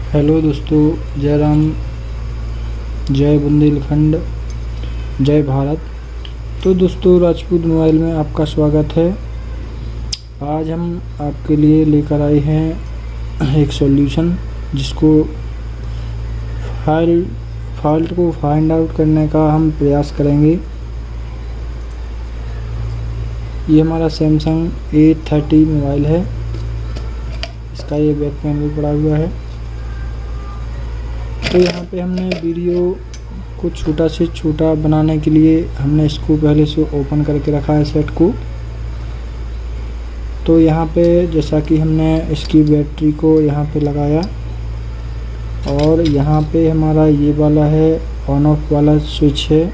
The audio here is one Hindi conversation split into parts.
हेलो दोस्तों, जय राम, जय बुंदेलखंड, जय भारत। तो दोस्तों, राजपूत मोबाइल में आपका स्वागत है। आज हम आपके लिए लेकर आए हैं एक सॉल्यूशन जिसको फॉल्ट को फाइंड आउट करने का हम प्रयास करेंगे। ये हमारा सैमसंग A30 मोबाइल है। इसका ये बैक पैनल पड़ा हुआ है। तो यहाँ पे हमने वीडियो को छोटा से छोटा बनाने के लिए हमने इसको पहले से ओपन करके रखा है सेट को। तो यहाँ पे जैसा कि हमने इसकी बैटरी को यहाँ पे लगाया और यहाँ पे हमारा ये वाला है ऑन ऑफ वाला स्विच है।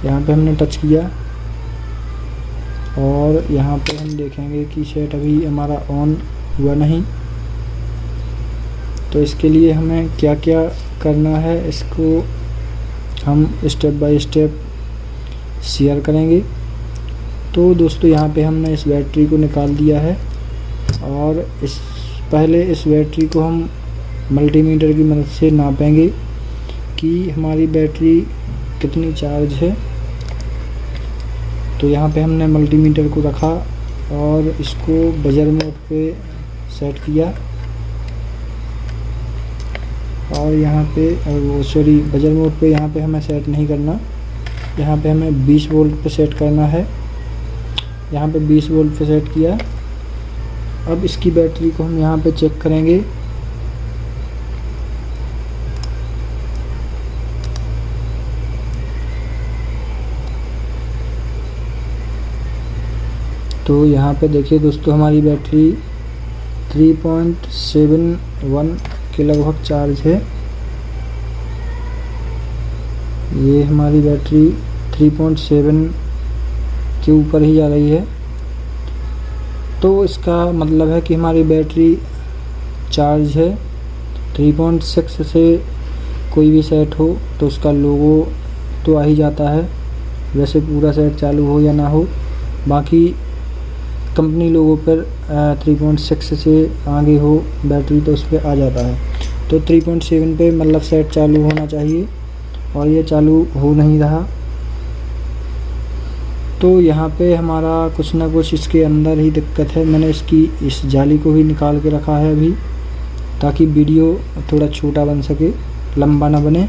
यहाँ पे हमने टच किया और यहाँ पे हम देखेंगे कि सेट अभी हमारा ऑन हुआ नहीं। तो इसके लिए हमें क्या क्या करना है इसको हम स्टेप बाय स्टेप शेयर करेंगे। तो दोस्तों, यहाँ पे हमने इस बैटरी को निकाल दिया है और पहले इस बैटरी को हम मल्टीमीटर की मदद से नापेंगे कि हमारी बैटरी कितनी चार्ज है। तो यहाँ पे हमने मल्टीमीटर को रखा और इसको बजर मोड पे सेट किया और यहाँ पे बजर मोड पे यहाँ पे हमें सेट नहीं करना। यहाँ पे हमें 20 वोल्ट पे सेट करना है। यहाँ पे 20 वोल्ट पे सेट किया। अब इसकी बैटरी को हम यहाँ पे चेक करेंगे। तो यहाँ पे देखिए दोस्तों, हमारी बैटरी 3.71 के लगभग चार्ज है। ये हमारी बैटरी 3.7 के ऊपर ही जा रही है। तो इसका मतलब है कि हमारी बैटरी चार्ज है। 3.6 से कोई भी सेट हो तो उसका लोगो तो आ ही जाता है, वैसे पूरा सेट चालू हो या ना हो। बाकी कंपनी लोगों पर 3.6 से आगे हो बैटरी तो उस पर आ जाता है। तो 3.7 पे मतलब सेट चालू होना चाहिए और ये चालू हो नहीं रहा। तो यहाँ पे हमारा कुछ ना कुछ इसके अंदर ही दिक्कत है। मैंने इस जाली को भी निकाल के रखा है अभी, ताकि वीडियो थोड़ा छोटा बन सके, लंबा ना बने।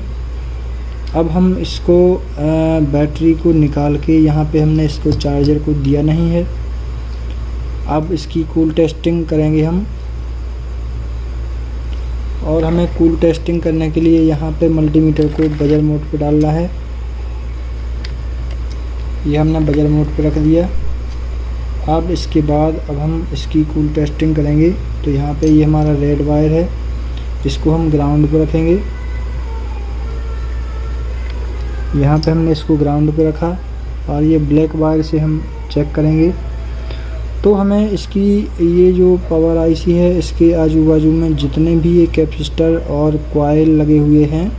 अब हम इसको बैटरी को निकाल के यहाँ पे हमने इसको चार्जर को दिया नहीं है। अब इसकी कूल टेस्टिंग करेंगे हम, और हमें कूल टेस्टिंग करने के लिए यहाँ पे मल्टीमीटर को बजर मोड पे डालना है। ये हमने बजर मोड पे रख दिया। अब इसके बाद अब हम इसकी कूल टेस्टिंग करेंगे। तो यहाँ पे ये हमारा रेड वायर है, इसको हम ग्राउंड पे रखेंगे। यहाँ पे हमने इसको ग्राउंड पे रखा और ये ब्लैक वायर से हम चेक करेंगे। तो हमें इसकी ये जो पावर आईसी है, इसके आजू बाजू में जितने भी ये कैपेसिटर और कॉइल लगे हुए हैं,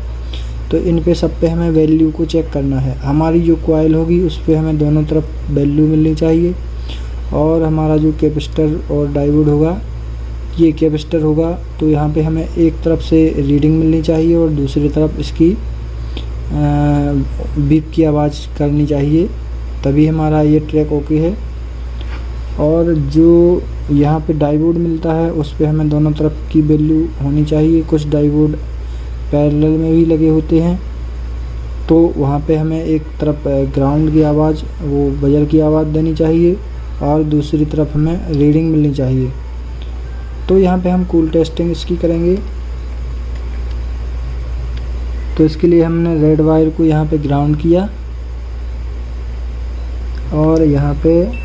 तो इन पे सब पे हमें वैल्यू को चेक करना है। हमारी जो कॉइल होगी उस पे हमें दोनों तरफ वैल्यू मिलनी चाहिए, और हमारा जो कैपेसिटर और डायोड होगा, ये कैपेसिटर होगा, तो यहाँ पे हमें एक तरफ से रीडिंग मिलनी चाहिए और दूसरी तरफ इसकी बीप की आवाज़ करनी चाहिए, तभी हमारा ये ट्रैक ओके है। और जो यहाँ पे डायोड मिलता है उस पे हमें दोनों तरफ की वैल्यू होनी चाहिए। कुछ डायोड पैरेलल में भी लगे होते हैं, तो वहाँ पे हमें एक तरफ ग्राउंड की आवाज़, वो बजर की आवाज़ देनी चाहिए, और दूसरी तरफ हमें रीडिंग मिलनी चाहिए। तो यहाँ पे हम कूल टेस्टिंग इसकी करेंगे। तो इसके लिए हमने रेड वायर को यहाँ पे ग्राउंड किया और यहाँ पे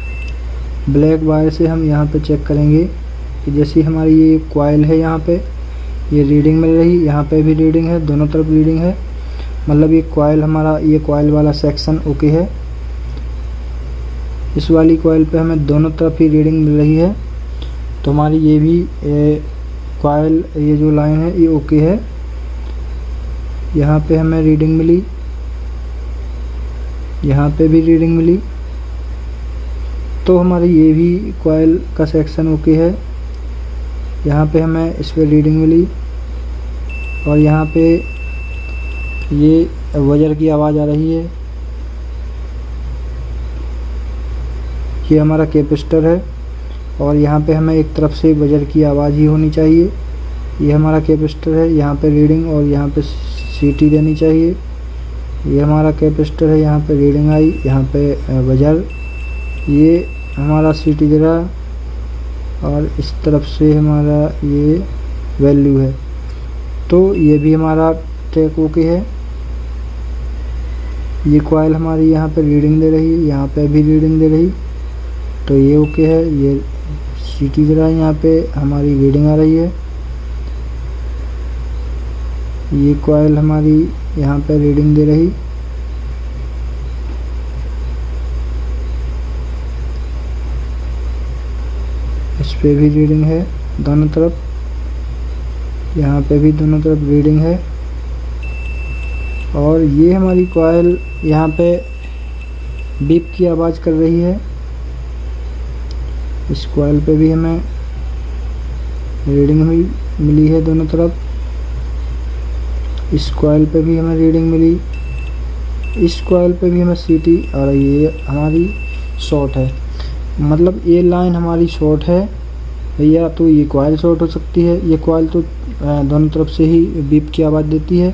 ब्लैक वायर से हम यहाँ पे चेक करेंगे कि जैसी हमारी ये कॉइल है, यहाँ पे ये रीडिंग मिल रही, यहाँ पे भी रीडिंग है, दोनों तरफ रीडिंग है। मतलब ये कॉइल हमारा, ये कॉइल वाला सेक्शन ओके है। इस वाली कॉइल पे हमें दोनों तरफ ही रीडिंग मिल रही है। तो हमारी ये भी कॉइल, ये जो लाइन है ये ओके है। यहाँ पे हमें रीडिंग मिली, यहाँ पे भी रीडिंग मिली। तो हमारी ये भी कॉइल का सेक्शन ओके है। यहाँ पे हमें इस पर रीडिंग मिली और यहाँ पे ये वजर की आवाज़ आ रही है। ये हमारा कैपेसिटर है और यहाँ पे हमें एक तरफ से वजर की आवाज़ ही होनी चाहिए। ये हमारा कैपेसिटर है, यहाँ पे रीडिंग और यहाँ पे सीटी देनी चाहिए। ये हमारा कैपेसिटर है, यहाँ पे रीडिंग आई, यहाँ पे वजर, ये हमारा सीटी दे रहा और इस तरफ से हमारा ये वैल्यू है। तो ये भी हमारा ट्रैक ओके है। ये कॉइल हमारी यहाँ पे रीडिंग दे रही है, यहाँ पे भी रीडिंग दे रही, तो ये ओके है। ये सीटी दे रहा है, यहाँ पे हमारी रीडिंग आ रही है। ये कॉइल हमारी यहाँ पे रीडिंग दे रही, इस पे भी रीडिंग है दोनों तरफ, यहाँ पे भी दोनों तरफ रीडिंग है। और ये हमारी कॉइल यहाँ पे बीप की आवाज़ कर रही है। इस कॉइल पे भी हमें रीडिंग मिली है दोनों तरफ। इस कॉइल पे भी हमें रीडिंग मिली, इस कॉइल पे भी हमें सीटी आ रही है। हमारी शॉर्ट है, मतलब ये लाइन हमारी शॉर्ट है भैया, तो ये कॉइल शॉर्ट हो सकती है। ये कॉइल तो दोनों तरफ से ही बीप की आवाज़ देती है,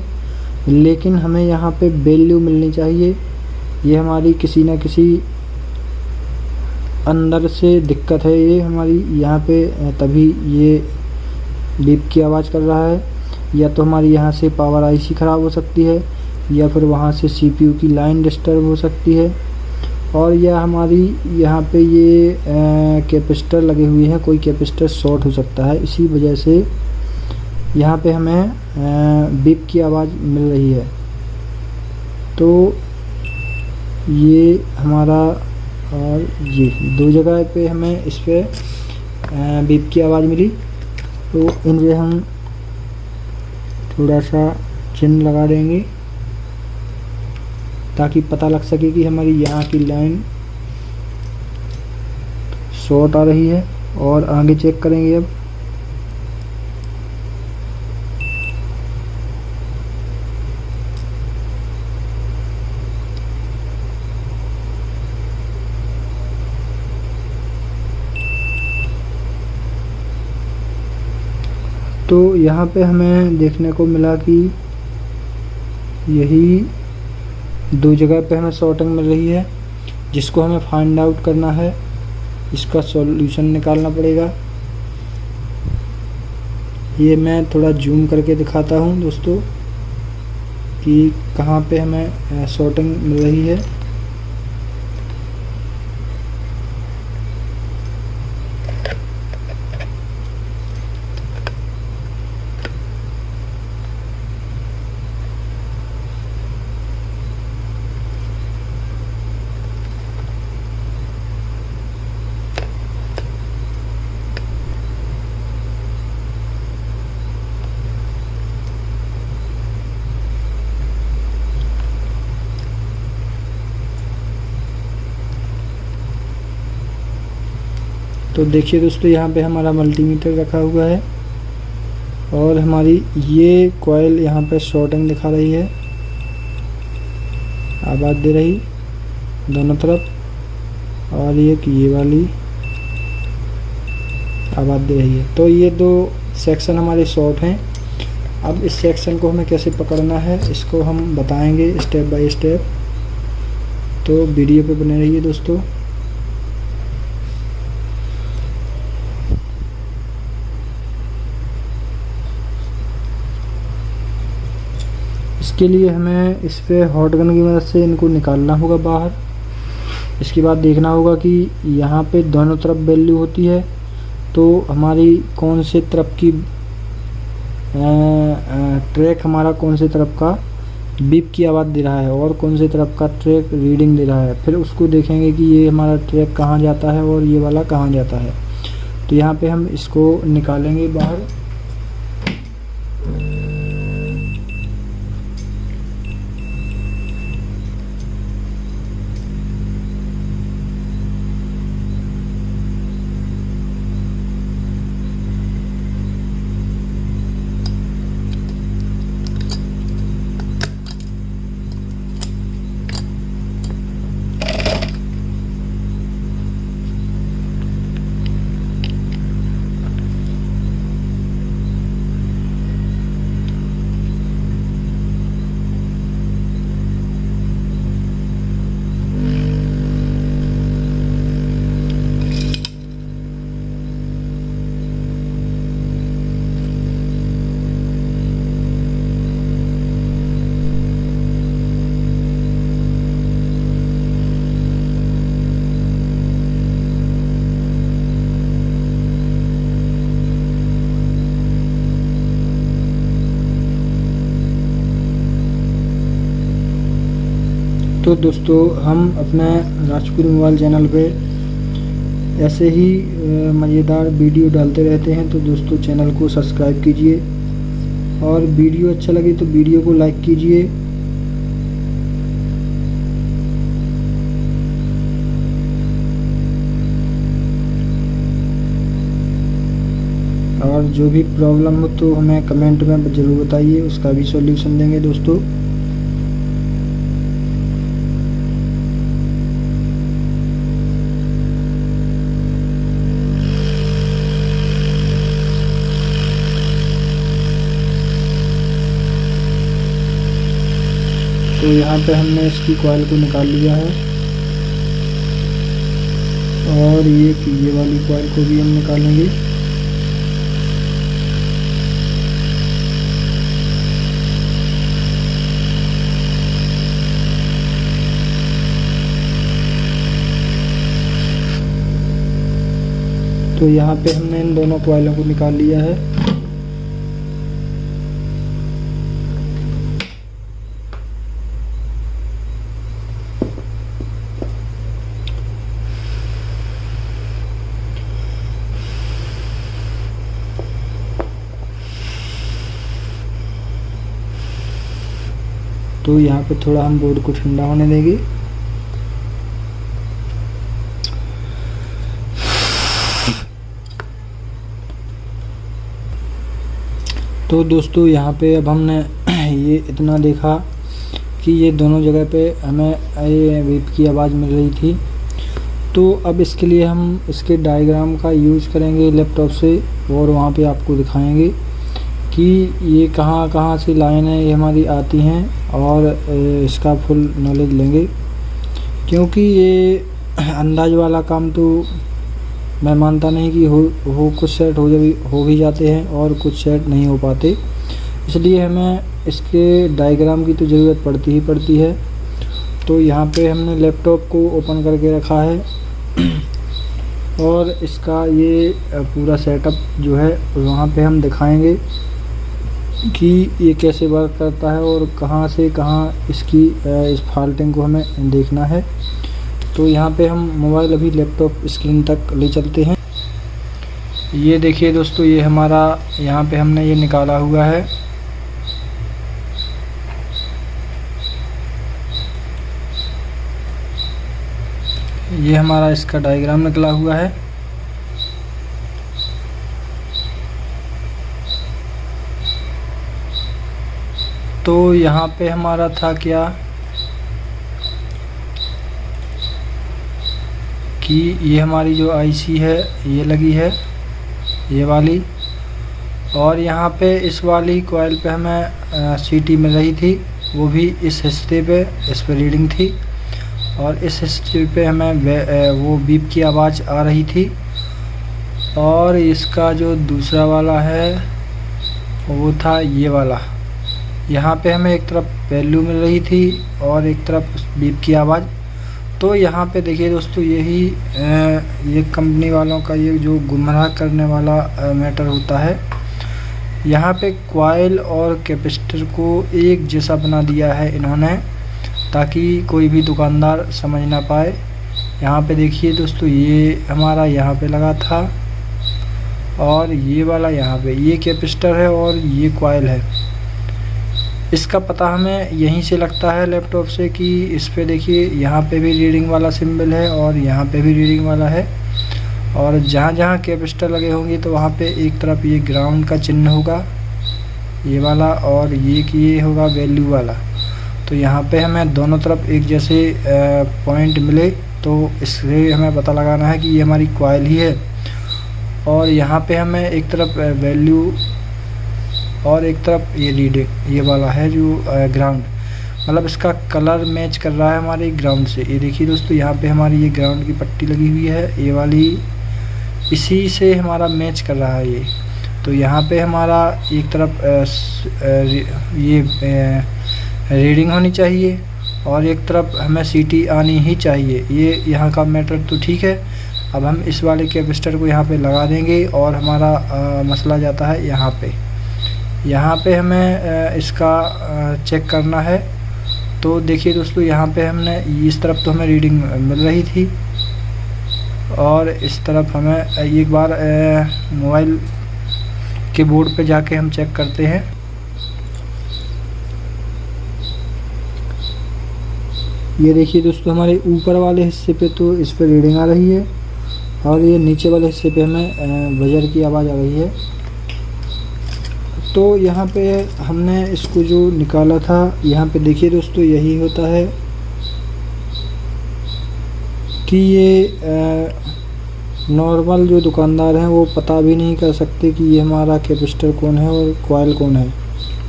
लेकिन हमें यहाँ पे वैल्यू मिलनी चाहिए। ये हमारी किसी न किसी अंदर से दिक्कत है, ये हमारी यहाँ पे तभी ये बीप की आवाज़ कर रहा है। या तो हमारी यहाँ से पावर आईसी ख़राब हो सकती है, या फिर वहाँ से सीपीयू की लाइन डिस्टर्ब हो सकती है, और या हमारी यहाँ पे ये कैपेसिटर लगे हुए हैं, कोई कैपेसिटर शॉर्ट हो सकता है। इसी वजह से यहाँ पे हमें बीप की आवाज़ मिल रही है। तो ये हमारा, और ये दो जगह पे हमें इस पर बीप की आवाज़ मिली। तो इन पे हम थोड़ा सा चिन्ह लगा देंगे ताकि पता लग सके कि हमारी यहाँ की लाइन शॉर्ट आ रही है। और आगे चेक करेंगे अब। तो यहाँ पे हमें देखने को मिला कि यही दो जगह पे हमें शॉर्टिंग मिल रही है, जिसको हमें फाइंड आउट करना है, इसका सॉल्यूशन निकालना पड़ेगा। ये मैं थोड़ा जूम करके दिखाता हूँ दोस्तों कि कहाँ पे हमें शॉर्टिंग मिल रही है। तो देखिए दोस्तों, यहाँ पे हमारा मल्टीमीटर रखा हुआ है और हमारी ये कॉइल यहाँ पे शॉर्टिंग दिखा रही है, आवाज़ दे रही दोनों तरफ, और ये वाली आवाज़ दे रही है। तो ये दो सेक्शन हमारे शॉर्ट हैं। अब इस सेक्शन को हमें कैसे पकड़ना है, इसको हम बताएंगे स्टेप बाय स्टेप। तो वीडियो पे बने रहिए दोस्तों। इसके लिए हमें इस पे हॉट गन की मदद से इनको निकालना होगा बाहर। इसके बाद देखना होगा कि यहाँ पे दोनों तरफ वैल्यू होती है, तो हमारी कौन से तरफ की ट्रैक हमारा कौन से तरफ का बीप की आवाज़ दे रहा है और कौन से तरफ का ट्रैक रीडिंग दे रहा है। फिर उसको देखेंगे कि ये हमारा ट्रैक कहाँ जाता है और ये वाला कहाँ जाता है। तो यहाँ पे हम इसको निकालेंगे बाहर। तो दोस्तों हम अपने राजपूत मोबाइल चैनल पे ऐसे ही मज़ेदार वीडियो डालते रहते हैं, तो दोस्तों चैनल को सब्सक्राइब कीजिए और वीडियो अच्छा लगे तो वीडियो को लाइक कीजिए। और जो भी प्रॉब्लम हो तो हमें कमेंट में ज़रूर बताइए, उसका भी सॉल्यूशन देंगे दोस्तों। तो यहाँ पे हमने इसकी कॉइल को निकाल लिया है और ये वाली कॉइल को भी हम निकालेंगे। तो यहाँ पे हमने इन दोनों कॉइलों को निकाल लिया है। तो यहाँ पे थोड़ा हम बोर्ड को ठंडा होने देंगे। तो दोस्तों यहाँ पे अब हमने ये इतना देखा कि ये दोनों जगह पे हमें ये बीप की आवाज़ मिल रही थी। तो अब इसके लिए हम इसके डायग्राम का यूज़ करेंगे लैपटॉप से और वहाँ पे आपको दिखाएंगे कि ये कहाँ कहाँ से लाइनें ये हमारी आती हैं और इसका फुल नॉलेज लेंगे, क्योंकि ये अंदाज वाला काम तो मैं मानता नहीं कि हो कुछ सेट हो भी जाते हैं और कुछ सेट नहीं हो पाते, इसलिए हमें इसके डायग्राम की तो ज़रूरत पड़ती है। तो यहाँ पे हमने लैपटॉप को ओपन करके रखा है और इसका ये पूरा सेटअप जो है वहाँ पे हम दिखाएंगे कि ये कैसे वर्क करता है और कहाँ से कहाँ इसकी इस फॉल्टिंग को हमें देखना है। तो यहाँ पे हम मोबाइल अभी लैपटॉप स्क्रीन तक ले चलते हैं। ये देखिए दोस्तों, ये हमारा यहाँ पे हमने ये निकाला हुआ है। ये हमारा इसका डायग्राम निकला हुआ है। तो यहाँ पे हमारा था क्या कि ये हमारी जो आईसी है ये लगी है, ये वाली, और यहाँ पे इस वाली कॉइल पे हमें सीटी मिल रही थी, वो भी इस हिस्से पे इस पे रीडिंग थी, और इस हिस्से पे हमें वो बीप की आवाज़ आ रही थी। और इसका जो दूसरा वाला है वो था ये वाला, यहाँ पे हमें एक तरफ वैल्यू मिल रही थी और एक तरफ बीप की आवाज़। तो यहाँ पे देखिए दोस्तों, यही ये कंपनी वालों का ये जो गुमराह करने वाला मैटर होता है। यहाँ पे कॉइल और कैपेसिटर को एक जैसा बना दिया है इन्होंने, ताकि कोई भी दुकानदार समझ ना पाए। यहाँ पे देखिए दोस्तों, ये हमारा यहाँ पे लगा था और ये वाला यहाँ पे, ये कैपेसिटर है और ये कॉइल है। इसका पता हमें यहीं से लगता है लैपटॉप से कि इस पे देखिए यहाँ पे भी रीडिंग वाला सिंबल है और यहाँ पे भी रीडिंग वाला है, और जहाँ जहाँ कैपेसिटर लगे होंगे तो वहाँ पे एक तरफ ये ग्राउंड का चिन्ह होगा ये वाला, और ये होगा वैल्यू वाला। तो यहाँ पे हमें दोनों तरफ एक जैसे पॉइंट मिले, तो इससे हमें पता लगाना है कि ये हमारी कॉइल ही है। और यहाँ पे हमें एक तरफ वैल्यू और एक तरफ ये रीडिंग ये वाला है जो ग्राउंड, मतलब इसका कलर मैच कर रहा है हमारे ग्राउंड से। ये देखिए दोस्तों, यहाँ पे हमारी ये ग्राउंड की पट्टी लगी हुई है, ये वाली इसी से हमारा मैच कर रहा है ये। तो यहाँ पे हमारा एक तरफ ये रीडिंग होनी चाहिए और एक तरफ हमें सीटी आनी ही चाहिए। ये यहाँ का मैटर तो ठीक है। अब हम इस वाले कैपेसिटर को यहाँ पे लगा देंगे और हमारा मसला जाता है यहाँ पे। यहाँ पे हमें इसका चेक करना है तो देखिए दोस्तों, यहाँ पे हमने इस तरफ तो हमें रीडिंग मिल रही थी और इस तरफ हमें एक बार मोबाइल के बोर्ड पे जाके हम चेक करते हैं। ये देखिए दोस्तों, हमारे ऊपर वाले हिस्से पे तो इस पे रीडिंग आ रही है और ये नीचे वाले हिस्से पे हमें बजर की आवाज़ आ रही है। तो यहाँ पे हमने इसको जो निकाला था, यहाँ पे देखिए दोस्तों, यही होता है कि ये नॉर्मल जो दुकानदार हैं वो पता भी नहीं कर सकते कि ये हमारा कैपेसिटर कौन है और कॉइल कौन है,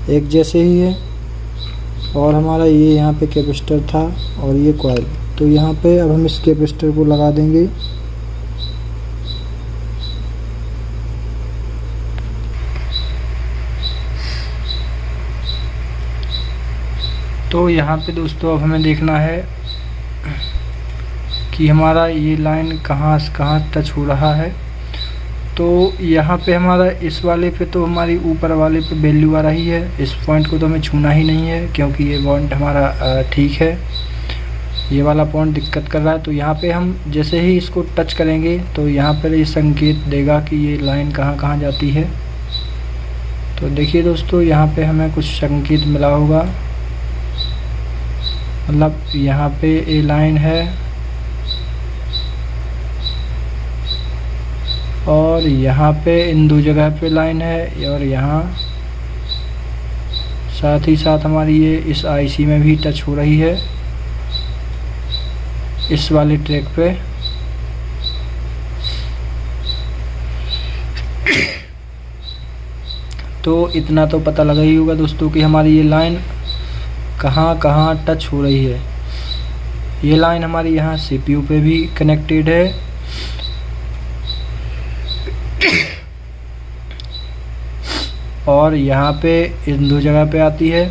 एक जैसे ही है। और हमारा ये यहाँ पे कैपेसिटर था और ये कॉइल। तो यहाँ पे अब हम इस कैपेसिटर को लगा देंगे। तो यहाँ पे दोस्तों अब हमें देखना है कि हमारा ये लाइन कहाँ से कहाँ टच हो रहा है। तो यहाँ पे हमारा इस वाले पे तो हमारी ऊपर वाले पे वैल्यू आ रही है। इस पॉइंट को तो हमें छूना ही नहीं है क्योंकि ये पॉइंट हमारा ठीक है। ये वाला पॉइंट दिक्कत कर रहा है। तो यहाँ पे हम जैसे ही इसको टच करेंगे तो यहाँ पर ये संकेत देगा कि ये लाइन कहाँ कहाँ जाती है। तो देखिए दोस्तों, यहाँ पे हमें कुछ संकेत मिला होगा, मतलब यहाँ पे ये लाइन है और यहाँ पे इन दो जगह पे लाइन है और यहाँ साथ ही साथ हमारी ये इस आईसी में भी टच हो रही है, इस वाले ट्रैक पे। तो इतना तो पता लगा ही होगा दोस्तों कि हमारी ये लाइन कहाँ कहाँ टच हो रही है। ये लाइन हमारी यहाँ सीपीयू पे भी कनेक्टेड है और यहाँ पे इन दो जगह पे आती है।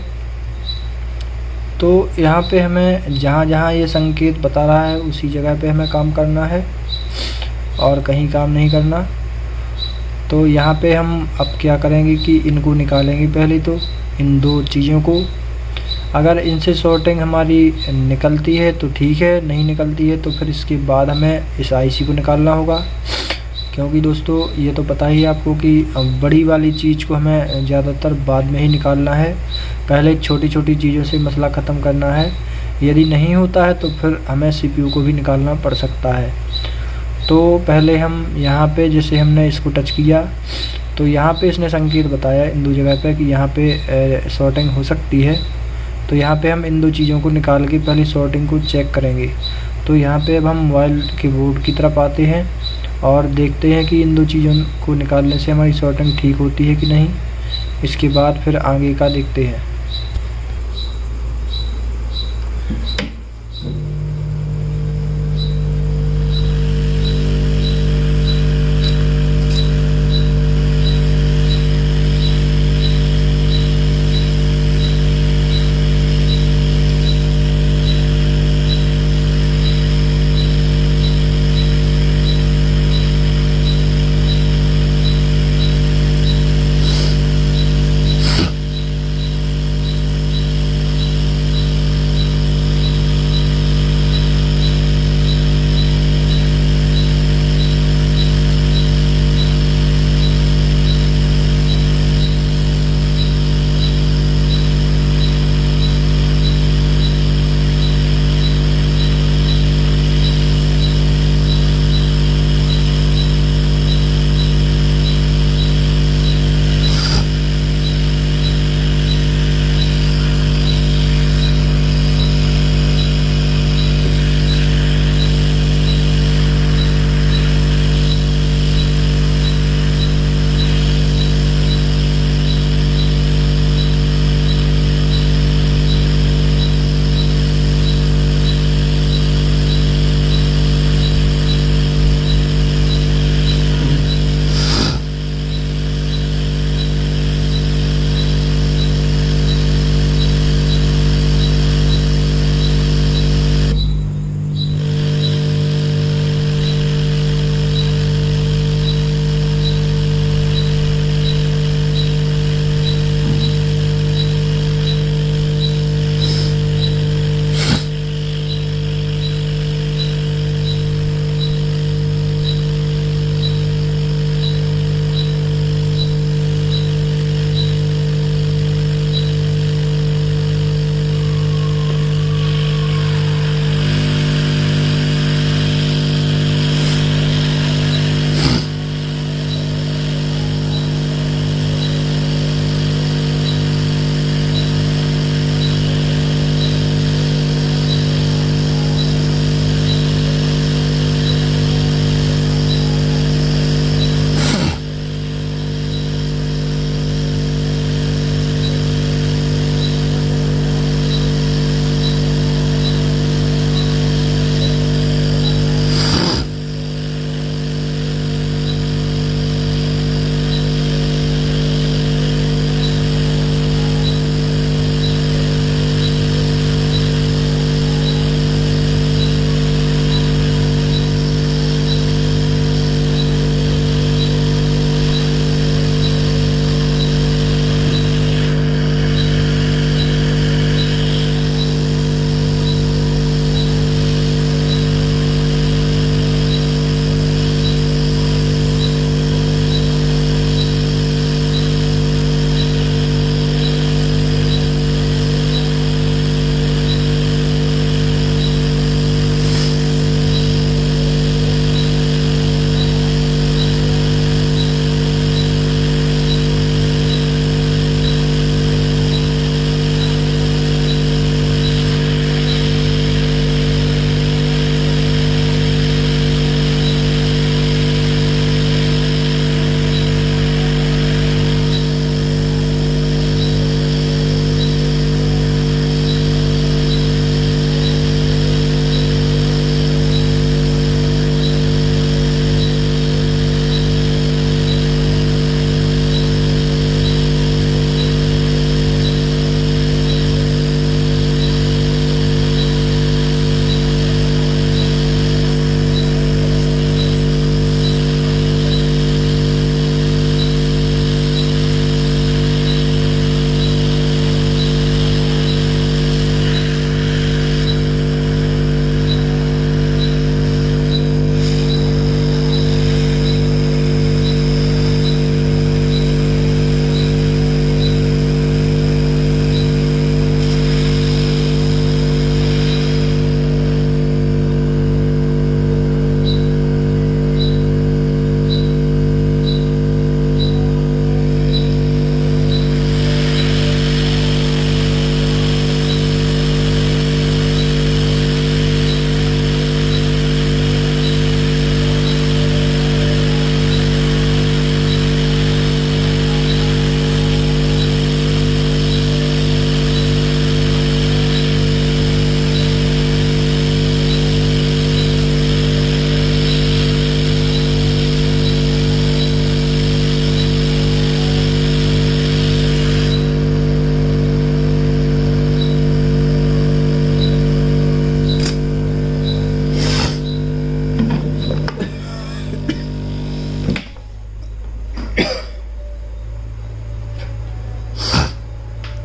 तो यहाँ पे हमें जहाँ जहाँ ये संकेत बता रहा है उसी जगह पे हमें काम करना है और कहीं काम नहीं करना। तो यहाँ पे हम अब क्या करेंगे कि इनको निकालेंगे पहले तो, इन दो चीज़ों को। अगर इनसे शॉर्टिंग हमारी निकलती है तो ठीक है, नहीं निकलती है तो फिर इसके बाद हमें इस आईसी को निकालना होगा। क्योंकि दोस्तों ये तो पता ही है आपको कि बड़ी वाली चीज़ को हमें ज़्यादातर बाद में ही निकालना है, पहले छोटी छोटी चीज़ों से मसला ख़त्म करना है। यदि नहीं होता है तो फिर हमें सीपीयू को भी निकालना पड़ सकता है। तो पहले हम यहाँ पे जैसे हमने इसको टच किया तो यहाँ पे इसने संकेत बताया इन दो जगह पे कि यहाँ पे शॉर्टिंग हो सकती है। तो यहाँ पे हम इन दो चीज़ों को निकाल के पहले शॉर्टिंग को चेक करेंगे। तो यहाँ पे अब हम मोबाइल के बोर्ड की तरफ आते हैं और देखते हैं कि इन दो चीज़ों को निकालने से हमारी शॉर्टिंग ठीक होती है कि नहीं। इसके बाद फिर आगे का देखते हैं।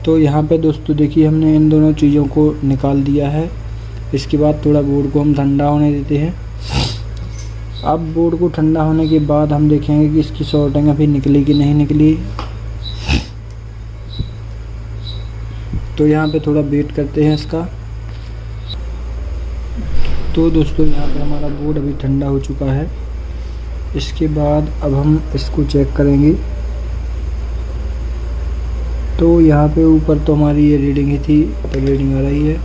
तो यहाँ पे दोस्तों देखिए हमने इन दोनों चीज़ों को निकाल दिया है। इसके बाद थोड़ा बोर्ड को हम ठंडा होने देते हैं। अब बोर्ड को ठंडा होने के बाद हम देखेंगे कि इसकी शॉर्टिंग अभी निकली कि नहीं निकली। तो यहाँ पे थोड़ा वेट करते हैं इसका। तो दोस्तों यहाँ पे हमारा बोर्ड अभी ठंडा हो चुका है। इसके बाद अब हम इसको चेक करेंगे। तो यहाँ पे ऊपर तो हमारी ये रीडिंग ही थी, तो रीडिंग आ रही है।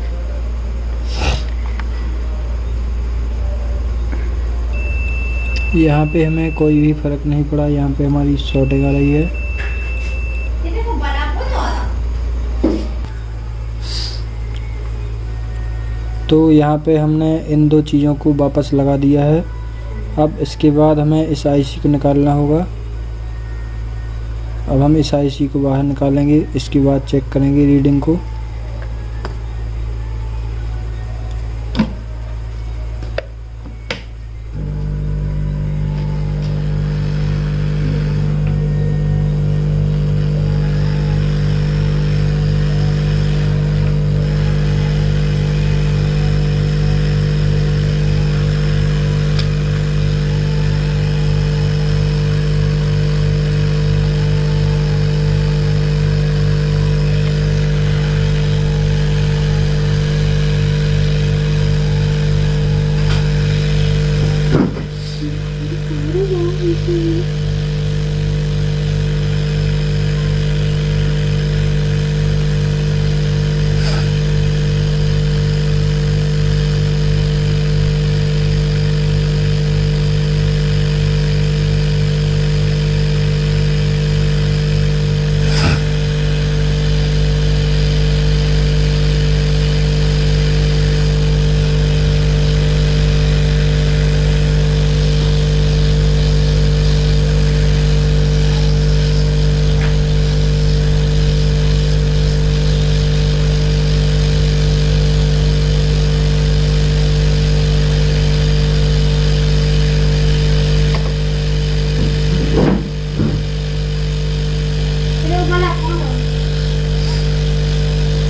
यहाँ पे हमें कोई भी फ़र्क नहीं पड़ा, यहाँ पे हमारी शॉर्टिंग आ रही है। तो यहाँ पे हमने इन दो चीज़ों को वापस लगा दिया है। अब इसके बाद हमें इस आईसी को निकालना होगा। अब हम इस आईसी को बाहर निकालेंगे। इसके बाद चेक करेंगे रीडिंग को।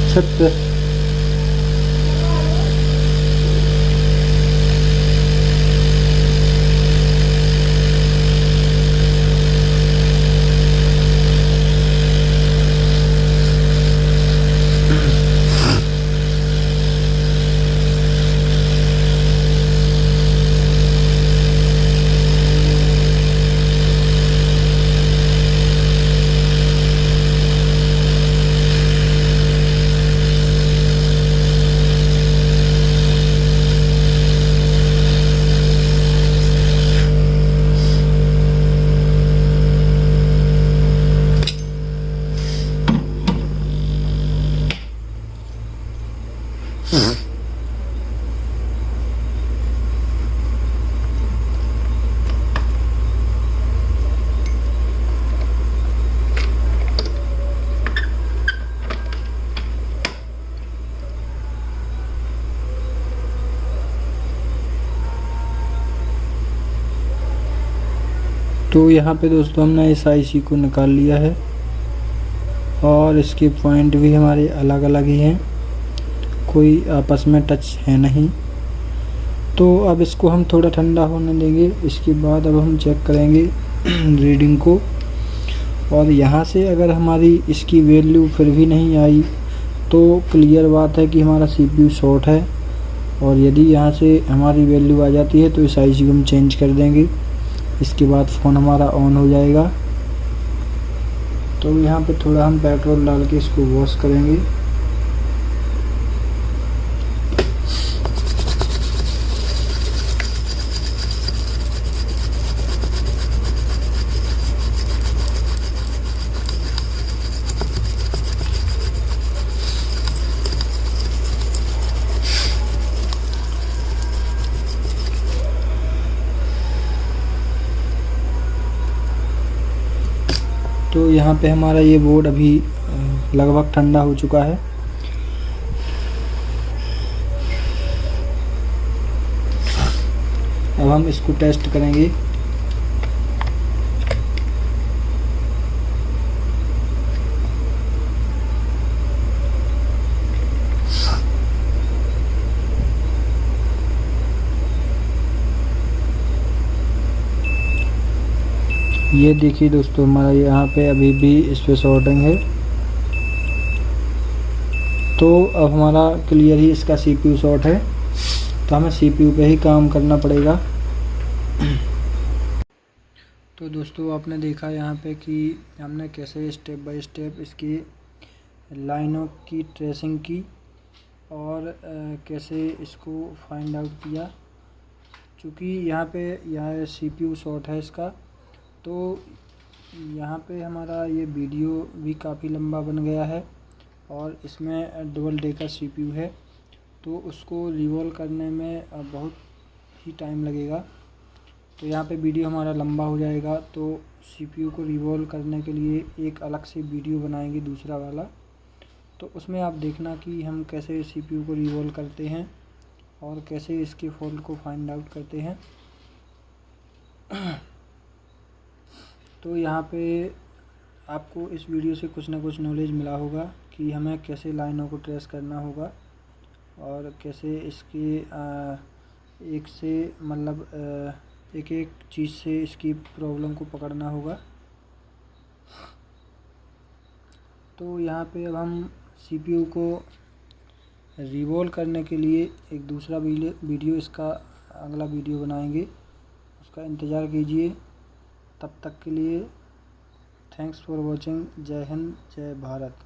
छत पे तो यहाँ पे दोस्तों हमने इस आईसी को निकाल लिया है और इसके पॉइंट भी हमारे अलग अलग ही हैं, कोई आपस में टच है नहीं। तो अब इसको हम थोड़ा ठंडा होने देंगे। इसके बाद अब हम चेक करेंगे रीडिंग को। और यहाँ से अगर हमारी इसकी वैल्यू फिर भी नहीं आई तो क्लियर बात है कि हमारा सीपीयू शॉर्ट है। और यदि यहाँ से हमारी वैल्यू आ जाती है तो इस आईसी को हम चेंज कर देंगे। इसके बाद फ़ोन हमारा ऑन हो जाएगा। तो यहाँ पे थोड़ा हम पेट्रोल डाल के इसको वॉश करेंगे। तो यहाँ पे हमारा ये बोर्ड अभी लगभग ठंडा हो चुका है। अब हम इसको टेस्ट करेंगे। ये देखिए दोस्तों, हमारा यहाँ पे अभी भी इस पर शॉर्टिंग है। तो अब हमारा क्लियर ही इसका CPU शॉर्ट है, तो हमें CPU पे ही काम करना पड़ेगा। तो दोस्तों आपने देखा यहाँ पे कि हमने कैसे स्टेप बाय स्टेप इसकी लाइनों की ट्रेसिंग की और कैसे इसको फाइंड आउट किया। चूँकि यहाँ पे यह CPU शॉर्ट है इसका, तो यहाँ पे हमारा ये वीडियो भी काफ़ी लंबा बन गया है और इसमें डबल डेकर CPU है, तो उसको रिवॉल्व करने में बहुत ही टाइम लगेगा। तो यहाँ पे वीडियो हमारा लंबा हो जाएगा, तो CPU को रिवॉल्व करने के लिए एक अलग से वीडियो बनाएंगे दूसरा वाला। तो उसमें आप देखना कि हम कैसे CPU को रिवॉल्व करते हैं और कैसे इसके फॉल्ट को फाइंड आउट करते हैं। तो यहाँ पे आपको इस वीडियो से कुछ ना कुछ नॉलेज मिला होगा कि हमें कैसे लाइनों को ट्रेस करना होगा और कैसे इसकी एक से मतलब एक एक चीज़ से इसकी प्रॉब्लम को पकड़ना होगा। तो यहाँ पे अब हम CPU को रिवॉल्व करने के लिए एक दूसरा वीडियो इसका अगला वीडियो बनाएंगे, उसका इंतज़ार कीजिए। तब तक के लिए थैंक्स फॉर वॉचिंग। जय हिंद, जय भारत।